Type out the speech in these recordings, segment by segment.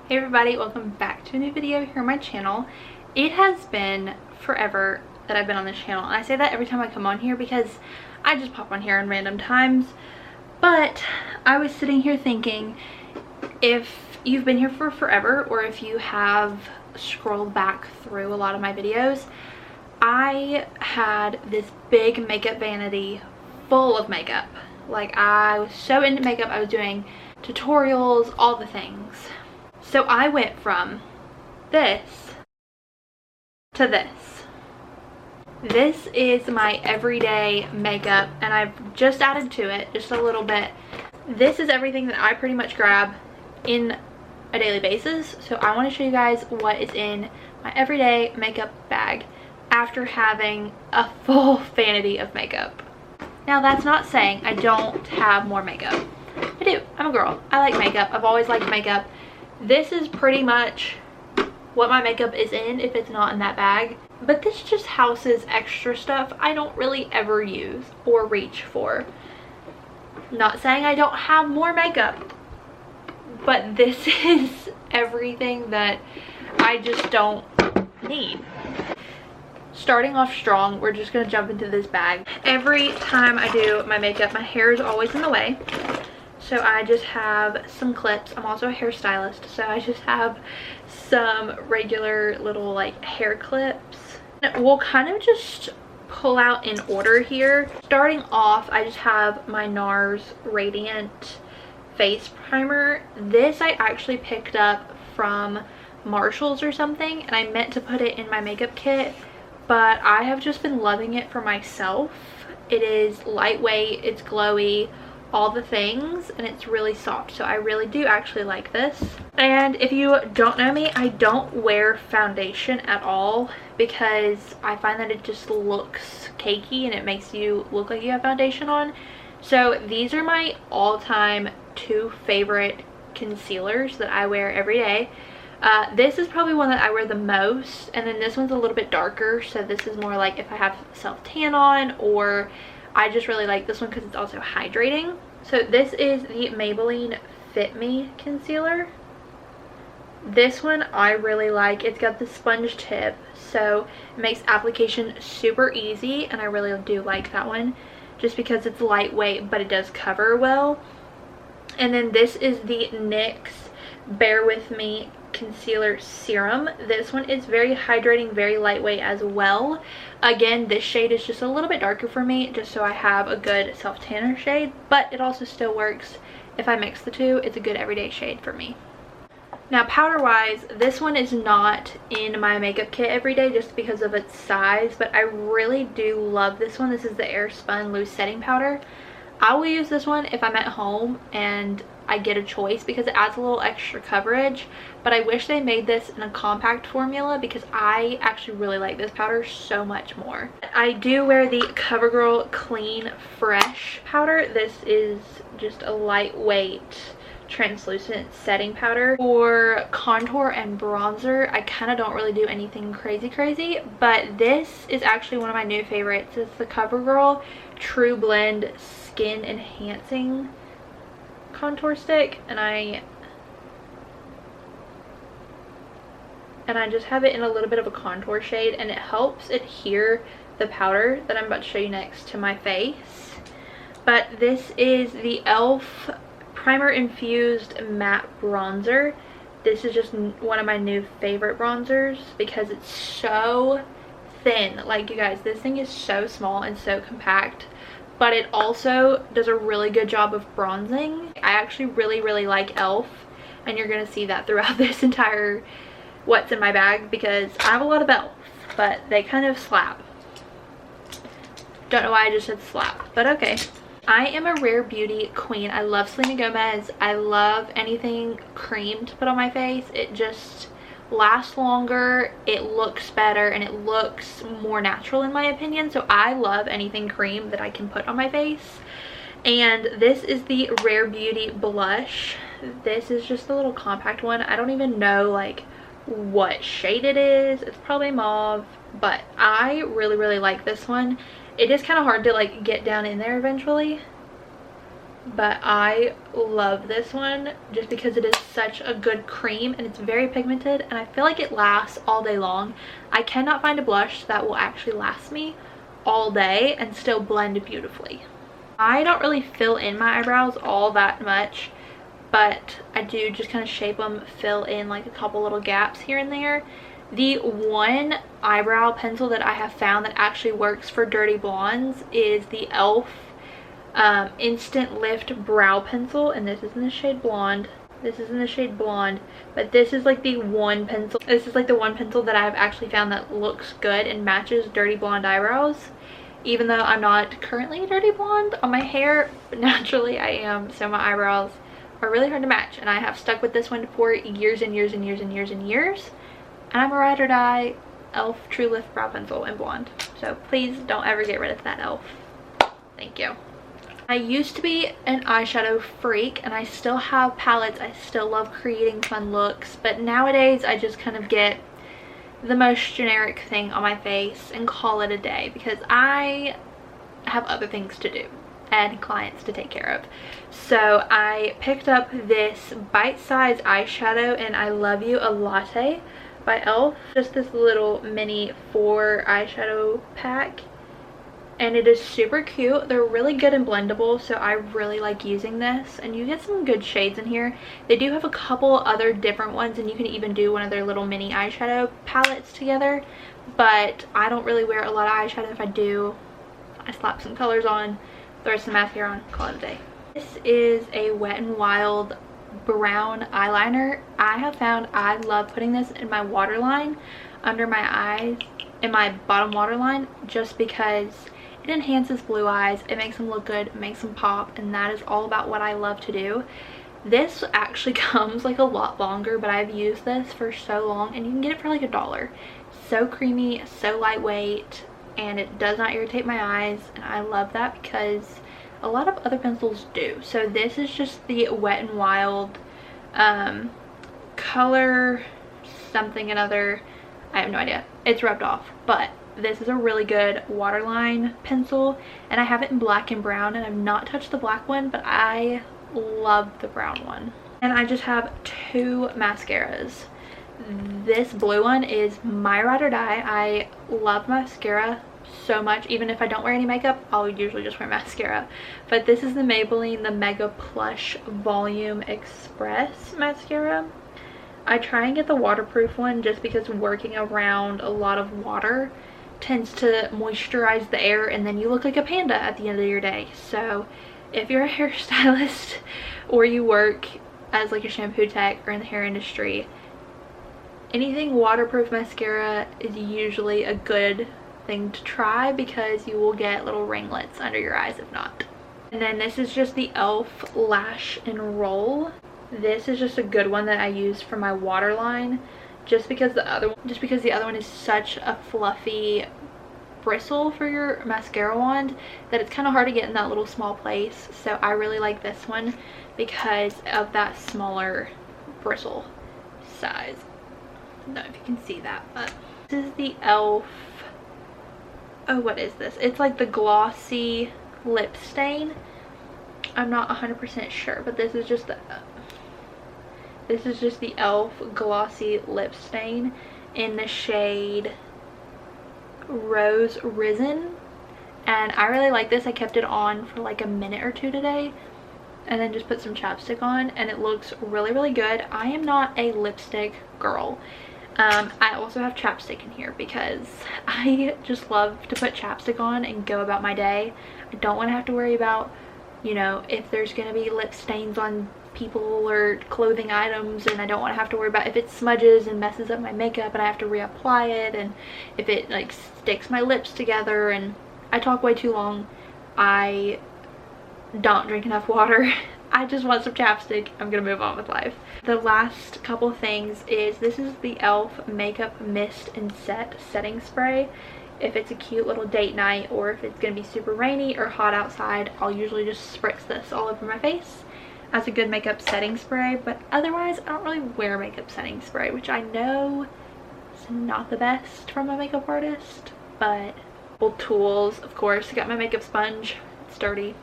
Hey everybody, welcome back to a new video here on my channel. It has been forever that I've been on this channel, and I say that every time I come on here because I just pop on here in random times. But I was sitting here thinking, if you've been here for forever or if you have scrolled back through a lot of my videos, I had this big makeup vanity full of makeup. Like, I was so into makeup, I was doing tutorials, all the things. So I went from this to this. This is my everyday makeup, and I've just added to it just a little bit. This is everything that I pretty much grab in a daily basis. So I want to show you guys what is in my everyday makeup bag after having a full vanity of makeup. Now, that's not saying I don't have more makeup. I do. I'm a girl. I like makeup. I've always liked makeup. This is pretty much what my makeup is in if it's not in that bag. But this just houses extra stuff I don't really ever use or reach for. Not saying I don't have more makeup, but this is everything that I just don't need. Starting off strong, we're just gonna jump into this bag. Every time I do my makeup, my hair is always in the way. So I just have some clips. I'm also a hairstylist, so I just have some regular little like hair clips. We'll kind of just pull out in order here. Starting off, I just have my NARS Radiant Face Primer. This I actually picked up from Marshall's or something, and I meant to put it in my makeup kit, but I have just been loving it for myself. It is lightweight, it's glowy, all the things, and it's really soft, so I really do actually like this. And if you don't know me, I don't wear foundation at all because I find that it just looks cakey and it makes you look like you have foundation on. So these are my all-time two favorite concealers that I wear every day. This is probably one that I wear the most, and then this one's a little bit darker, so this is more like if I have self-tan on, or I just really like this one because it's also hydrating. So this is the Maybelline Fit Me concealer. This one I really like. It's got the sponge tip, so it makes application super easy, and I really do like that one just because it's lightweight, but it does cover well. And then this is the NYX Bear With Me concealer serum. This one is very hydrating, very lightweight as well. Again, this shade is just a little bit darker for me, just so I have a good self tanner shade, but it also still works if I mix the two. It's a good everyday shade for me. Now, powder wise, this one is not in my makeup kit every day just because of its size, but I really do love this one. This is the Airspun Loose Setting Powder. I will use this one if I'm at home and I get a choice because it adds a little extra coverage, but I wish they made this in a compact formula because I actually really like this powder so much more. I do wear the CoverGirl Clean Fresh powder. This is just a lightweight translucent setting powder. For contour and bronzer, I kind of don't really do anything crazy, but this is actually one of my new favorites. It's the CoverGirl True Blend Skin Enhancing contour stick, and I just have it in a little bit of a contour shade, and it helps adhere the powder that I'm about to show you next to my face. But this is the e.l.f. Primer Infused Matte Bronzer. This is just one of my new favorite bronzers because it's so thin. Like, you guys, this thing is so small and so compact, but it also does a really good job of bronzing. I actually really like e.l.f. and you're gonna see that throughout this entire what's in my bag because I have a lot of e.l.f. but they kind of slap. Don't know why I just said slap, but okay. I am a Rare Beauty queen. I love Selena Gomez. I love anything cream to put on my face. It just lasts longer, it looks better, and it looks more natural in my opinion. So I love anything cream that I can put on my face. And this is the Rare Beauty blush. This is just a little compact one. I don't even know like what shade it is. It's probably mauve, but I really like this one. It is kind of hard to like get down in there eventually, but I love this one just because it is such a good cream and it's very pigmented, and I feel like it lasts all day long. I cannot find a blush that will actually last me all day and still blend beautifully. I don't really fill in my eyebrows all that much, but I do just kind of shape them, fill in like a couple little gaps here and there. The one eyebrow pencil that I have found that actually works for dirty blondes is the e.l.f. Instant Lift Brow Pencil, and this is in the shade Blonde. This is in the shade Blonde, but this is like the one pencil. This is like the one pencil that I've actually found that looks good and matches dirty blonde eyebrows. Even though I'm not currently a dirty blonde on my hair, but naturally I am, so my eyebrows are really hard to match, and I have stuck with this one for years and years and years and years and years, and I'm a ride or die e.l.f. True Lift Brow Pencil in Blonde. So please don't ever get rid of that e.l.f. Thank you. I used to be an eyeshadow freak, and I still have palettes. I still love creating fun looks, but nowadays I just kind of get the most generic thing on my face and call it a day because I have other things to do and clients to take care of. So I picked up this bite-sized eyeshadow in I Love You a Latte by e.l.f. Just this little mini 4 eyeshadow pack, and it is super cute. They're really good and blendable, so I really like using this, and you get some good shades in here. They do have a couple other different ones, and you can even do one of their little mini eyeshadow palettes together, but I don't really wear a lot of eyeshadow. If I do, I slap some colors on, throw some mascara on, call it a day. This is a Wet n Wild brown eyeliner. I have found I love putting this in my waterline under my eyes, in my bottom waterline, just because it enhances blue eyes, it makes them look good, it makes them pop, and that is all about what I love to do. This actually comes like a lot longer, but I've used this for so long, and you can get it for like $1. So creamy, so lightweight, and it does not irritate my eyes, and I love that because a lot of other pencils do. So this is just the Wet n Wild color something another, I have no idea, it's rubbed off, but this is a really good waterline pencil, and I have it in black and brown, and I've not touched the black one, but I love the brown one. And I just have 2 mascaras. This blue one is my ride or die. I love mascara so much. Even if I don't wear any makeup, I'll usually just wear mascara. But this is the Maybelline the Mega Plush Volume Express mascara. I try and get the waterproof one just because working around a lot of water tends to moisturize the air, and then you look like a panda at the end of your day. So if you're a hairstylist or you work as like a shampoo tech or in the hair industry, anything waterproof mascara is usually a good thing to try because you will get little ringlets under your eyes if not. And then this is just the e.l.f. Lash and Roll. This is just a good one that I use for my waterline, just because the other one is such a fluffy bristle for your mascara wand that it's kind of hard to get in that little small place. So I really like this one because of that smaller bristle size. I don't know if you can see that, but this is the e.l.f. Oh, what is this? It's like the glossy lip stain. I'm not 100% sure, but this is just the e.l.f. glossy lip stain in the shade Rose Risen, and I really like this. I kept it on for like a minute or two today and then just put some chapstick on, and it looks really, really good. I am not a lipstick girl. I also have chapstick in here because I just love to put chapstick on and go about my day. I don't want to have to worry about, you know, if there's going to be lip stains on people or clothing items, and I don't want to have to worry about if it smudges and messes up my makeup and I have to reapply it, and if it like sticks my lips together. And I talk way too long. I don't drink enough water. I just want some chapstick. I'm gonna move on with life. The last couple things is this is the e.l.f. Makeup Mist and Set Setting Spray. If it's a cute little date night or if it's gonna be super rainy or hot outside, I'll usually just spritz this all over my face as a good makeup setting spray. But otherwise, I don't really wear makeup setting spray, which I know is not the best from a makeup artist, but old tools, of course. I got my makeup sponge. It's dirty.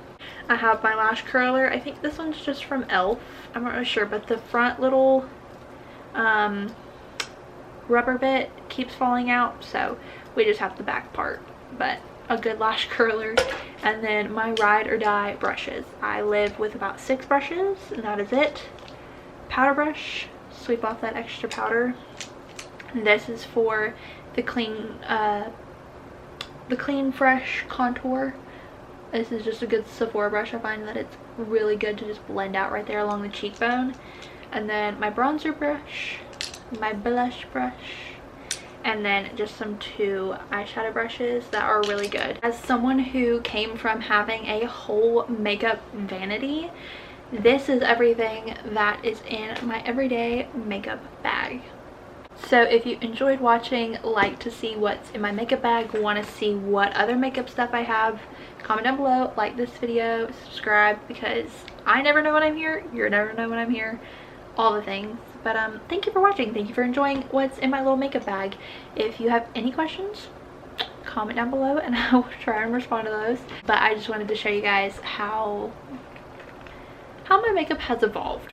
I have my lash curler. I think this one's just from e.l.f. I'm not really sure, but the front little rubber bit keeps falling out, so we just have the back part. But a good lash curler. And then my ride or die brushes. I live with about 6 brushes, and that is it. Powder brush, sweep off that extra powder. And this is for the clean fresh contour. This is just a good Sephora brush. I find that it's really good to just blend out right there along the cheekbone. And then my bronzer brush, my blush brush, and then just some 2 eyeshadow brushes that are really good. As someone who came from having a whole makeup vanity, this is everything that is in my everyday makeup bag. So if you enjoyed watching, like to see what's in my makeup bag, want to see what other makeup stuff I have, comment down below, like this video, subscribe, because I never know when I'm here, you never know when I'm here, all the things. But thank you for watching. Thank you for enjoying what's in my little makeup bag. If you have any questions, comment down below and I will try and respond to those. But I just wanted to show you guys how my makeup has evolved.